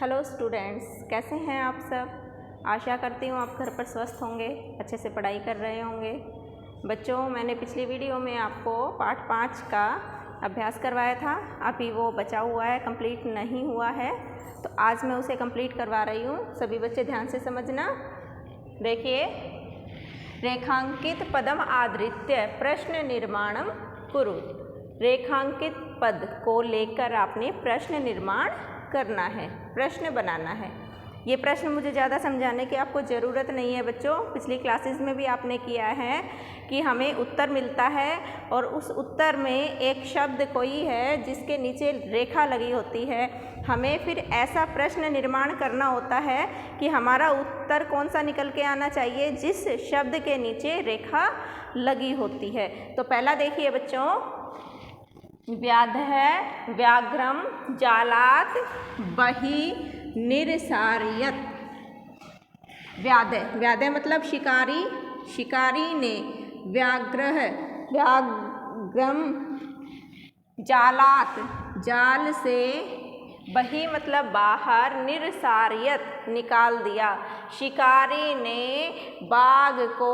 Hello students, कैसे हैं आप सब। आशा करती हूँ आप घर पर स्वस्थ होंगे, अच्छे से पढ़ाई कर रहे होंगे। बच्चों, मैंने पिछली वीडियो में आपको पाठ 5 का अभ्यास करवाया था। अभी वो बचा हुआ है, कंप्लीट नहीं हुआ है, तो आज मैं उसे कंप्लीट करवा रही हूँ। सभी बच्चे ध्यान से समझना। देखिए, रेखांकित पदम आधृत्य प्रश्न निर्माणम कुरु। रेखांकित पद को लेकर आपने प्रश्न निर्माण करना है, प्रश्न बनाना है। ये प्रश्न मुझे ज़्यादा समझाने की आपको ज़रूरत नहीं है बच्चों। पिछली क्लासेस में भी आपने किया है कि हमें उत्तर मिलता है और उस उत्तर में एक शब्द कोई है जिसके नीचे रेखा लगी होती है। हमें फिर ऐसा प्रश्न निर्माण करना होता है कि हमारा उत्तर कौन सा निकल के आना चाहिए जिस शब्द के नीचे रेखा लगी होती है। तो पहला देखिए बच्चों, व्याधः व्याघ्रम जालात बहि निरसार्यत। व्याधः, व्याधः मतलब शिकारी, शिकारी ने। व्याघ्रः व्याघ्रम, जालात जाल से, बहि मतलब बाहर, निरसार्यत निकाल दिया। शिकारी ने बाघ को,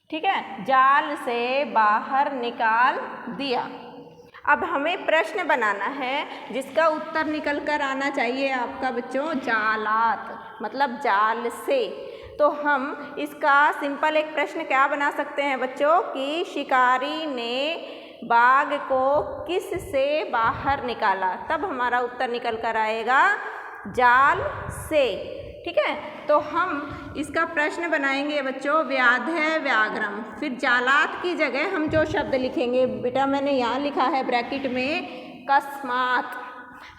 ठीक है, जाल से बाहर निकाल दिया। अब हमें प्रश्न बनाना है जिसका उत्तर निकल कर आना चाहिए आपका बच्चों जालात मतलब जाल से। तो हम इसका सिंपल एक प्रश्न क्या बना सकते हैं बच्चों कि शिकारी ने बाघ को किस से बाहर निकाला, तब हमारा उत्तर निकल कर आएगा जाल से। ठीक है, तो हम इसका प्रश्न बनाएंगे बच्चों व्याधः व्याघ्रम। फिर जालात की जगह हम जो शब्द लिखेंगे, बेटा मैंने यहाँ लिखा है ब्रैकेट में कस्मात।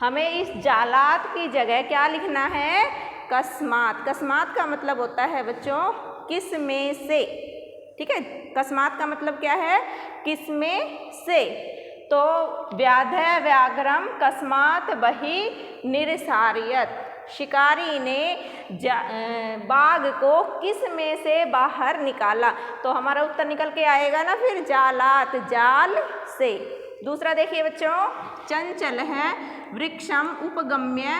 हमें इस जालात की जगह क्या लिखना है, कस्मात। कस्मात का मतलब होता है बच्चों किस में से। ठीक है, कस्मात का मतलब क्या है, किस में से। तो व्याधः व्याघ्रम कस्मात बहि निरसार्यत। शिकारी ने बाघ को किस में से बाहर निकाला, तो हमारा उत्तर निकल के आएगा ना फिर जालात, जाल से। दूसरा देखिए बच्चों, चंचल है वृक्षम उपगम्य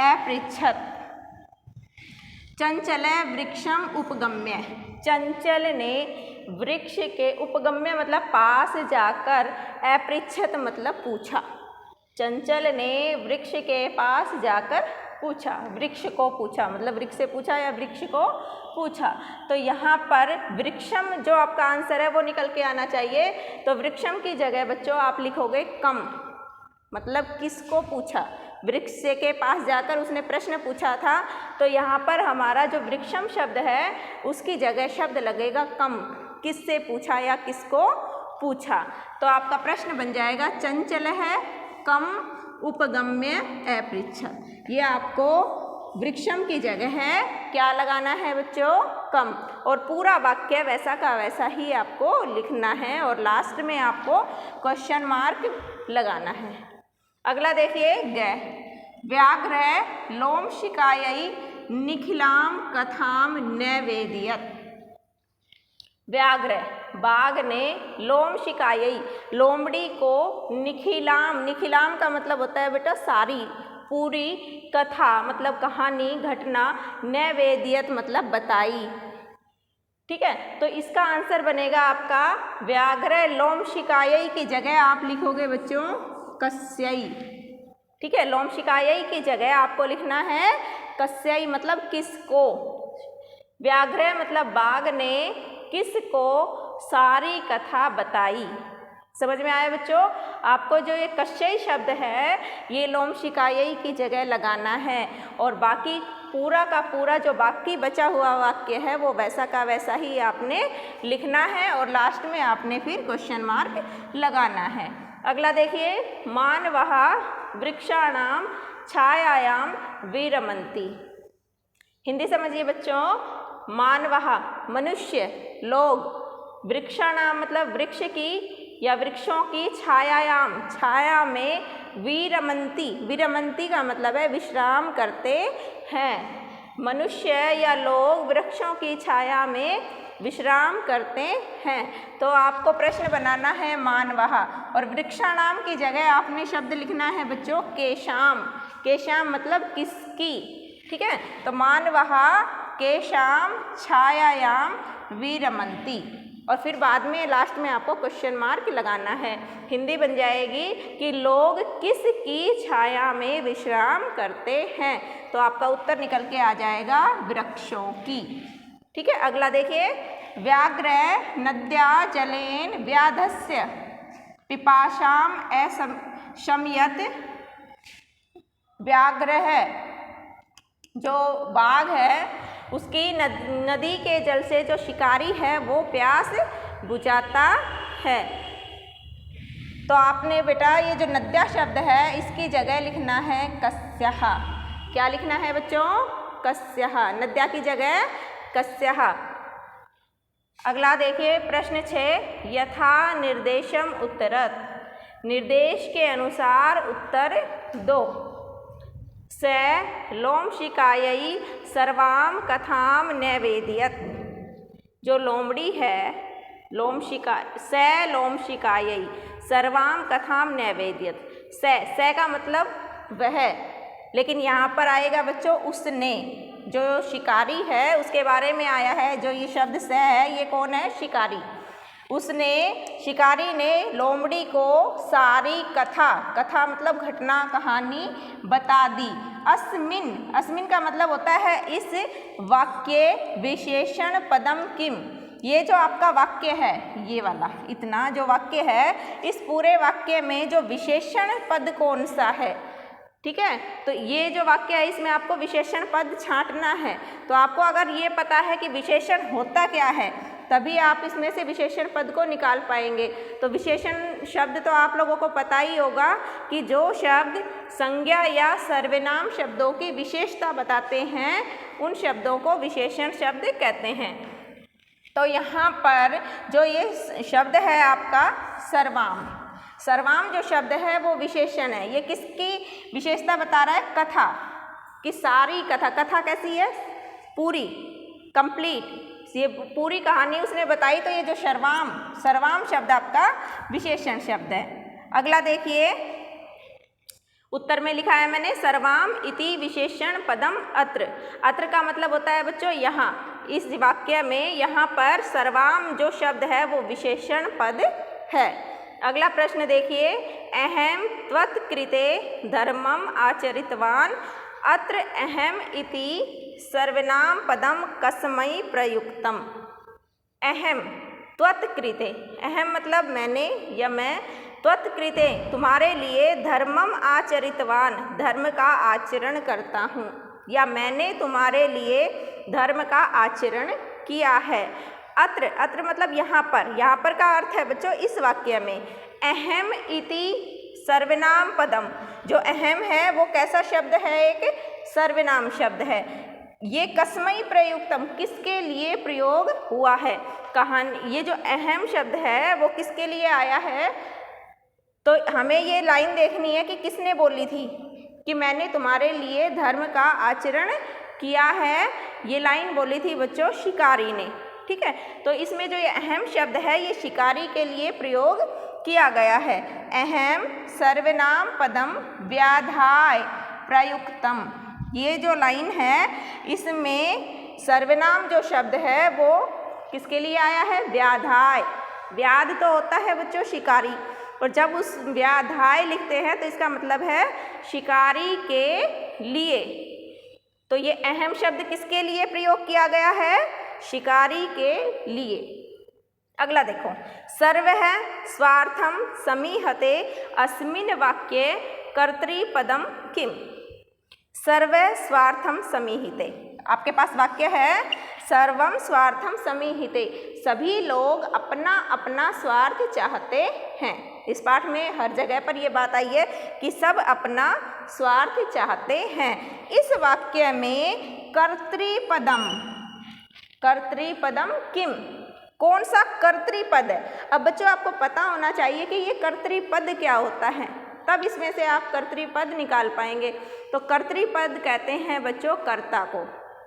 अपृच्छत। चंचल वृक्षम उपगम्य, चंचल ने वृक्ष के उपगम्य मतलब पास जाकर, अपृच्छत मतलब पूछा। चंचल ने वृक्ष के पास जाकर पूछा, वृक्ष को पूछा मतलब वृक्ष से पूछा या वृक्ष को पूछा। तो यहाँ पर वृक्षम जो आपका आंसर है वो निकल के आना चाहिए। तो वृक्षम की जगह बच्चों आप लिखोगे कम, मतलब किसको पूछा, वृक्ष के पास जाकर उसने प्रश्न पूछा था। तो यहाँ पर हमारा जो वृक्षम शब्द है उसकी जगह शब्द लगेगा कम, किससे पूछा या किसको पूछा। तो आपका प्रश्न बन जाएगा चंचल है कम उपगम्य अपृच्छत। ये आपको वृक्षम की जगह है क्या लगाना है बच्चों, कम। और पूरा वाक्य वैसा का वैसा ही आपको लिखना है और लास्ट में आपको क्वेश्चन मार्क लगाना है। अगला देखिए, ग व्याघ्र लोम शिकायै निखिलाम कथाम नैवेदयत। व्याघ्र बाघ ने लोम शिकायै लोमड़ी को निखिलाम, निखिलाम का मतलब होता है बेटा सारी, पूरी, कथा मतलब कहानी, घटना, नैवेद्यत मतलब बताई। ठीक है, तो इसका आंसर बनेगा आपका व्याघ्र लोम शिकायै की जगह आप लिखोगे बच्चों कस्यै। ठीक है, लोम शिकायै की जगह आपको लिखना है कस्यै मतलब किसको। व्याघ्र मतलब बाघ ने किसको सारी कथा बताई। समझ में आया बच्चों। आपको जो ये कस्यै शब्द है ये लोम शिकायै की जगह लगाना है और बाकी पूरा का पूरा जो बाकी बचा हुआ वाक्य है वो वैसा का वैसा ही आपने लिखना है और लास्ट में आपने फिर क्वेश्चन मार्क लगाना है। अगला देखिए, मानवः वृक्षाणाम छायायाम विरमन्ति। हिंदी समझिए बच्चों, मानवः मनुष्य, लोग, वृक्षाणाम मतलब वृक्ष की या वृक्षों की, छायायाम छाया में, विरमन्ति, विरमन्ति का मतलब है विश्राम करते हैं। मनुष्य या लोग वृक्षों की छाया में विश्राम करते हैं। तो आपको प्रश्न बनाना है मानवः, और वृक्षाणाम की जगह आपने शब्द लिखना है बच्चों केशाम। केशाम मतलब किसकी, ठीक है। तो मानवः केशाम छायायाम विरमन्ति, और फिर बाद में लास्ट में आपको क्वेश्चन मार्क लगाना है। हिंदी बन जाएगी कि लोग किसकी छाया में विश्राम करते हैं। तो आपका उत्तर निकल के आ जाएगा वृक्षों की, ठीक है। अगला देखिए, व्याघ्र नद्या जलेन व्याधस्य पिपाशाम अशमयत। व्याघ्र है जो बाघ है, उसकी नदी के जल से जो शिकारी है वो प्यास बुझाता है। तो आपने बेटा ये जो नद्या शब्द है इसकी जगह लिखना है कस्यः। क्या लिखना है बच्चों? कस्यः। नद्या की जगह कस्यः। अगला देखिए प्रश्न 6, यथा निर्देशम उत्तरत। निर्देश के अनुसार उत्तर दो। स लोमशिकायै सर्वाम कथाम नैवेदयत। जो लोमड़ी है, स लोमशिकायै सर्वाम कथाम नैवेदयत। स का मतलब वह, लेकिन यहाँ पर आएगा बच्चों उसने। जो शिकारी है उसके बारे में आया है, जो ये शब्द स है ये कौन है? शिकारी। उसने, शिकारी ने लोमड़ी को सारी कथा, कथा मतलब घटना कहानी बता दी। अस्मिन, अस्मिन का मतलब होता है इस वाक्य विशेषण पदम किम। ये जो आपका वाक्य है ये वाला, इतना जो वाक्य है, इस पूरे वाक्य में जो विशेषण पद कौन सा है, ठीक है। तो ये जो वाक्य है इसमें आपको विशेषण पद छांटना है। तो आपको अगर ये पता है कि विशेषण होता क्या है तभी आप इसमें से विशेषण पद को निकाल पाएंगे। तो विशेषण शब्द तो आप लोगों को पता ही होगा कि जो शब्द संज्ञा या सर्वनाम शब्दों की विशेषता बताते हैं उन शब्दों को विशेषण शब्द कहते हैं। तो यहाँ पर जो ये शब्द है आपका सर्वाम, सर्वाम जो शब्द है वो विशेषण है। ये किसकी विशेषता बता रहा है? कथा की सारी कथा। कथा कैसी है? पूरी, कंप्लीट, ये पूरी कहानी उसने बताई। तो ये जो सर्वाम, सर्वाम शब्द आपका विशेषण शब्द है। अगला देखिए, उत्तर में लिखा है मैंने सर्वाम इति विशेषण पदम अत्र। अत्र का मतलब होता है बच्चों यहाँ, इस वाक्य में यहाँ पर सर्वाम जो शब्द है वो विशेषण पद है। अगला प्रश्न देखिए, अहम त्वत्कृते धर्मम आचरितवान अत्र अहम इति सर्वनाम पदम कस्मै प्रयुक्तम। अहम त्वत्कृते, अहम मतलब मैंने या मैं, त्वत्कृते तुम्हारे लिए, धर्मम आचरितवान धर्म का आचरण करता हूँ, या मैंने तुम्हारे लिए धर्म का आचरण किया है। अत्र, अत्र मतलब यहाँ पर, यहाँ पर का अर्थ है बच्चों इस वाक्य में अहम इति सर्वनाम पदम। जो अहम है वो कैसा शब्द है? एक सर्वनाम शब्द है। ये कस्मै प्रयुक्तम, किसके लिए प्रयोग हुआ है? कहानी, ये जो अहम शब्द है वो किसके लिए आया है? तो हमें ये लाइन देखनी है कि किसने बोली थी कि मैंने तुम्हारे लिए धर्म का आचरण किया है। ये लाइन बोली थी बच्चों शिकारी ने, ठीक है। तो इसमें जो ये अहम शब्द है ये शिकारी के लिए प्रयोग किया गया है। अहम सर्वनाम पदम व्याधाय प्रयुक्तम, ये जो लाइन है इसमें सर्वनाम जो शब्द है वो किसके लिए आया है? व्याधाय। व्याध तो होता है बच्चों शिकारी, और जब उस व्याधाय लिखते हैं तो इसका मतलब है शिकारी के लिए। तो ये अहम शब्द किसके लिए प्रयोग किया गया है? शिकारी के लिए। अगला देखो, सर्व है स्वार्थम समीहते अस्मिन् वाक्ये कर्तृपदम किम। सर्व स्वार्थम समीहिते, आपके पास वाक्य है सर्वम स्वार्थम समीहिते, सभी लोग अपना अपना स्वार्थ चाहते हैं। इस पाठ में हर जगह पर यह बात आई है कि सब अपना स्वार्थ चाहते हैं। इस वाक्य में कर्तृपदम, कर्तृपदम किम, कौन सा कर्तृपद है? अब बच्चों आपको पता होना चाहिए कि ये कर्तृपद क्या होता है, तब इसमें से आप कर्तृपद निकाल पाएंगे। तो कर्तृपद कहते हैं बच्चों कर्ता को,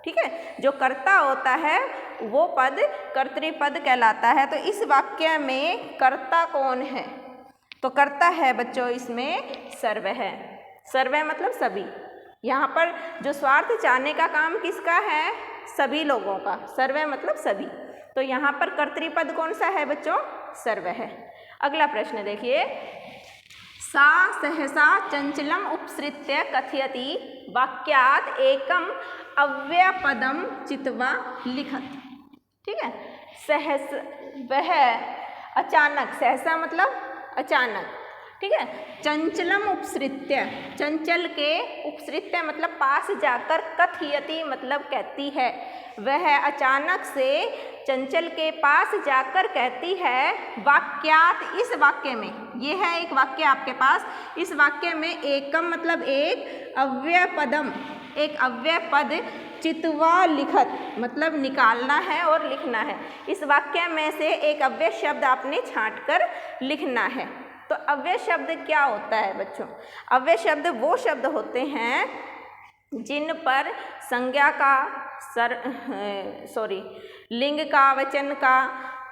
ठीक है। जो कर्ता होता है वो पद कर्तृपद कहलाता है। तो इस वाक्य में कर्ता कौन है? तो कर्ता है बच्चों इसमें सर्व है। सर्व मतलब सभी। यहाँ पर जो स्वार्थ चाहने का काम किसका है? सभी लोगों का। सर्व मतलब सभी। तो यहाँ पर कर्तृपद कौन सा है बच्चों? सर्व है। अगला प्रश्न देखिए, सा सहसा चंचलम उपसृत्य कथयति वाक्यात एकम अव्ययपदम चित्वा लिखत। ठीक है। सहस वह अचानक, सहसा मतलब अचानक, ठीक है। चंचलम उपसृत्य, चंचल के उपसृत्य मतलब पास जाकर, कथयति मतलब कहती है। वह अचानक से चंचल के पास जाकर कहती है, वाक्यात इस वाक्य में, ये है एक वाक्य आपके पास, इस वाक्य में एकम मतलब एक, अव्यय पदम एक अव्यय पद, चित्वा लिखत मतलब निकालना है और लिखना है। इस वाक्य में से एक अव्यय शब्द आपने छांट कर लिखना है। तो अव्यय शब्द क्या होता है बच्चों? अव्यय शब्द वो शब्द होते हैं जिन पर संज्ञा का लिंग का, वचन का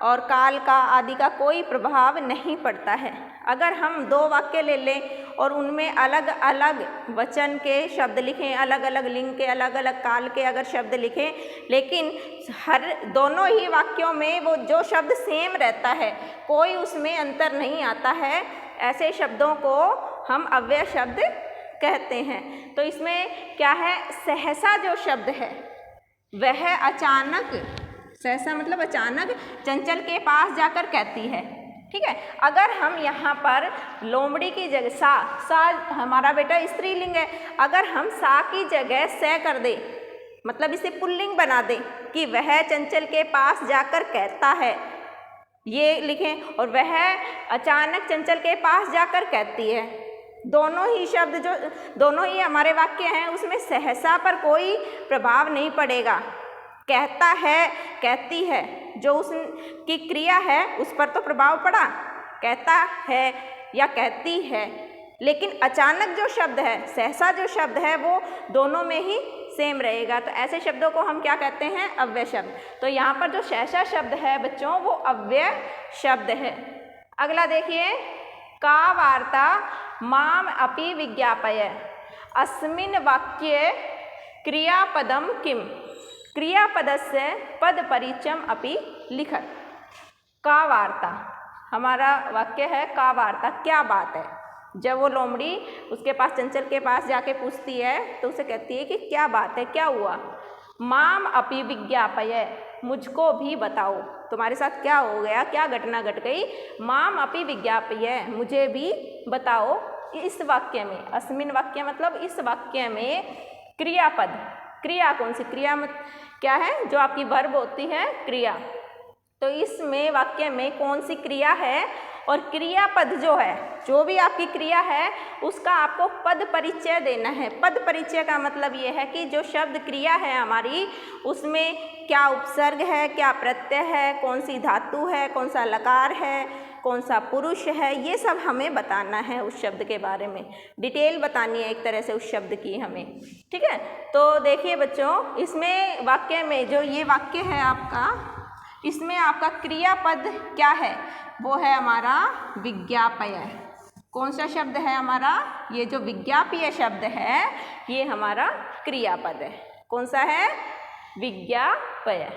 और काल का आदि का कोई प्रभाव नहीं पड़ता है। अगर हम दो वाक्य ले लें और उनमें अलग अलग वचन के शब्द लिखें, अलग अलग लिंग के, अलग अलग काल के अगर शब्द लिखें, लेकिन हर दोनों ही वाक्यों में वो जो शब्द सेम रहता है, कोई उसमें अंतर नहीं आता है, ऐसे शब्दों को हम अव्यय शब्द कहते हैं। तो इसमें क्या है? सहसा जो शब्द है वह अचानक, सहसा मतलब अचानक चंचल के पास जाकर कहती है। ठीक है। अगर हम यहाँ पर लोमड़ी की जगह सा हमारा बेटा स्त्रीलिंग है, अगर हम सा की जगह से कर दे, मतलब इसे पुल्लिंग बना दें कि वह चंचल के पास जाकर कहता है, ये लिखें, और वह अचानक चंचल के पास जाकर कहती है। दोनों ही शब्द जो दोनों ही हमारे वाक्य हैं उसमें सहसा पर कोई प्रभाव नहीं पड़ेगा। कहता है, कहती है, जो उसकी क्रिया है उस पर तो प्रभाव पड़ा, कहता है या कहती है, लेकिन अचानक जो शब्द है, सहसा जो शब्द है, वो दोनों में ही सेम रहेगा। तो ऐसे शब्दों को हम क्या कहते हैं? अव्यय शब्द। तो यहाँ पर जो सहसा शब्द है बच्चों वो अव्यय शब्द है। अगला देखिए, का वार्ता माम अपि विज्ञापय अस्मिन् वाक्ये क्रियापदम किम क्रियापदस्य पद परिचयम अपि लिखत। का वार्ता हमारा वाक्य है, का वार्ता क्या बात है। जब वो लोमड़ी उसके पास, चंचल के पास जाके पूछती है तो उसे कहती है कि क्या बात है, क्या हुआ। माम अपि विज्ञापय, मुझको भी बताओ, तुम्हारे साथ क्या हो गया, क्या घटना घट गई। माम अपि विज्ञापय, मुझे भी बताओ। इस वाक्य में, अस्मिन वाक्य मतलब इस वाक्य में क्रियापद, क्रिया कौन सी, क्रिया क्या है? जो आपकी वर्ब होती है, क्रिया। तो इसमें वाक्य में कौन सी क्रिया है और क्रियापद जो है, जो भी आपकी क्रिया है उसका आपको पद परिचय देना है। पद परिचय का मतलब ये है कि जो शब्द क्रिया है हमारी, उसमें क्या उपसर्ग है, क्या प्रत्यय है, कौन सी धातु है, कौन सा लकार है, कौन सा पुरुष है, ये सब हमें बताना है। उस शब्द के बारे में डिटेल बतानी है एक तरह से उस शब्द की हमें। ठीक है। तो देखिए बच्चों, इसमें वाक्य में जो ये वाक्य है आपका, इसमें आपका क्रियापद क्या है? वो है हमारा विज्ञापय। कौन सा शब्द है हमारा? ये जो विज्ञापीय शब्द है ये हमारा क्रियापद है। कौन सा है? विज्ञापय।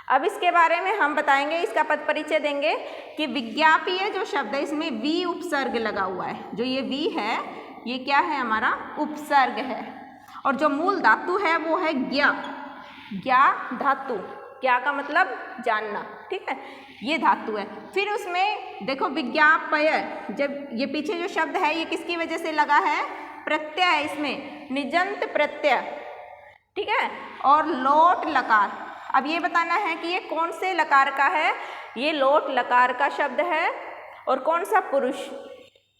अब इसके बारे में हम बताएंगे, इसका पद परिचय देंगे कि विज्ञापीय जो शब्द है इसमें वी उपसर्ग लगा हुआ है। जो ये वी है ये क्या है? हमारा उपसर्ग है। और जो मूल धातु है वो है ज्ञा, ज्ञा धातु। क्या का मतलब जानना। ठीक है, ये धातु है। फिर उसमें देखो विज्ञापय, जब ये पीछे जो शब्द है ये किसकी वजह से लगा है? प्रत्यय है इसमें, निजंत प्रत्यय। ठीक है। और लोट लकार। अब ये बताना है कि ये कौन से लकार का है? ये लोट लकार का शब्द है। और कौन सा पुरुष?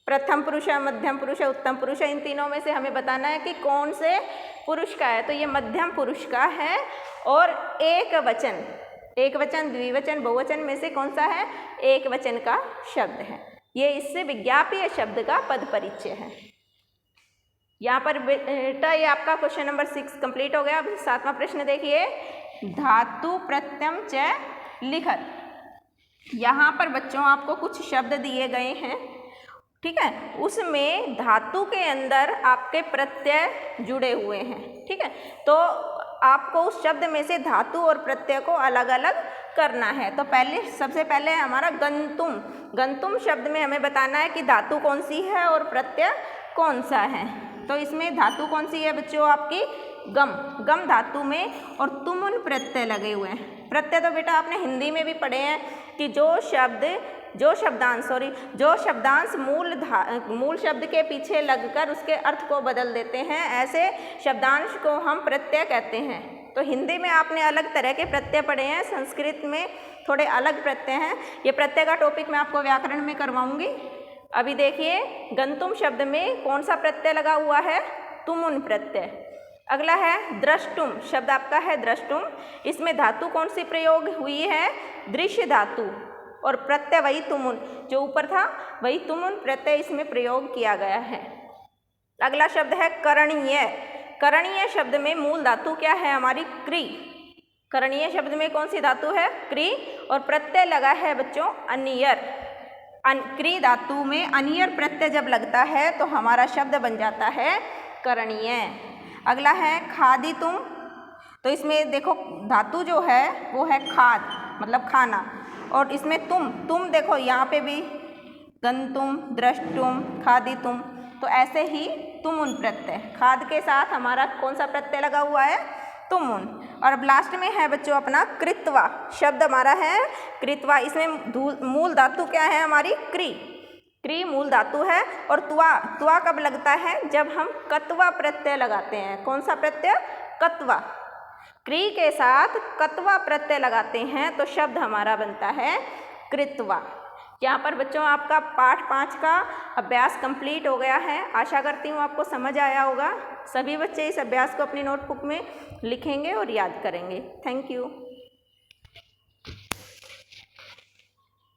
प्रथम पुरुष है, मध्यम पुरुष है, उत्तम पुरुष है। इन तीनों में से हमें बताना है कि कौन से पुरुष का है। तो ये मध्यम पुरुष का है। और एक वचन, एक वचन, द्विवचन, बहुवचन में से कौन सा है? एक वचन का शब्द है। ये इससे विज्ञापीय शब्द का पद परिचय है। यहाँ पर बेटा ये आपका क्वेश्चन नंबर 6 कंप्लीट हो गया। अब 7वां प्रश्न देखिए, धातु प्रत्यम च लिखत। यहाँ पर बच्चों आपको कुछ शब्द दिए गए हैं, ठीक है, उसमें धातु के अंदर आपके प्रत्यय जुड़े हुए हैं, ठीक है। तो आपको उस शब्द में से धातु और प्रत्यय को अलग अलग करना है। तो सबसे पहले हमारा गंतुम। गंतुम शब्द में हमें बताना है कि धातु कौन सी है और प्रत्यय कौन सा है। तो इसमें धातु कौन सी है बच्चों आपकी, गम। गम धातु में और तुमुन प्रत्यय लगे हुए हैं। प्रत्यय तो बेटा आपने हिंदी में भी पढ़े हैं कि जो शब्दांश मूल शब्द के पीछे लगकर उसके अर्थ को बदल देते हैं, ऐसे शब्दांश को हम प्रत्यय कहते हैं। तो हिंदी में आपने अलग तरह के प्रत्यय पढ़े हैं, संस्कृत में थोड़े अलग प्रत्यय हैं। ये प्रत्यय का टॉपिक मैं आपको व्याकरण में करवाऊंगी। अभी देखिए, गंतुम शब्द में कौन सा प्रत्यय लगा हुआ है, तुमुन प्रत्यय। अगला है द्रष्टुम, शब्द आपका है द्रष्टुम। इसमें धातु कौन सी प्रयोग हुई है, दृश्य धातु, और प्रत्यय वही तुमुन, जो ऊपर था वही तुमुन प्रत्यय इसमें प्रयोग किया गया है। अगला शब्द है करणीय। करणीय शब्द में मूल धातु क्या है हमारी, क्री। करणीय शब्द में कौन सी धातु है, क्री, और प्रत्यय लगा है बच्चों अनियर। क्री धातु में अनियर प्रत्यय जब लगता है तो हमारा शब्द बन जाता है करणीय। अगला है खादितुम। तो इसमें देखो धातु जो है वो है खाद, मतलब खाना, और इसमें तुम देखो यहाँ पे भी गंतुम, द्रष्टुम, खादितुम, तो ऐसे ही तुमुन प्रत्यय, खाद के साथ हमारा कौन सा प्रत्यय लगा हुआ है, तुमुन। और अब लास्ट में है बच्चों अपना कृत्वा। शब्द हमारा है कृत्वा। इसमें मूल धातु क्या है हमारी, क्री। क्री मूल धातु है। और त्वा कब लगता है, जब हम कत्वा प्रत्यय लगाते हैं। कौन सा प्रत्यय, कत्वा। क्री के साथ कत्वा प्रत्यय लगाते हैं तो शब्द हमारा बनता है कृत्वा। यहाँ पर बच्चों आपका पाठ 5 का अभ्यास कंप्लीट हो गया है। आशा करती हूँ आपको समझ आया होगा। सभी बच्चे इस अभ्यास को अपनी नोटबुक में लिखेंगे और याद करेंगे। Thank you.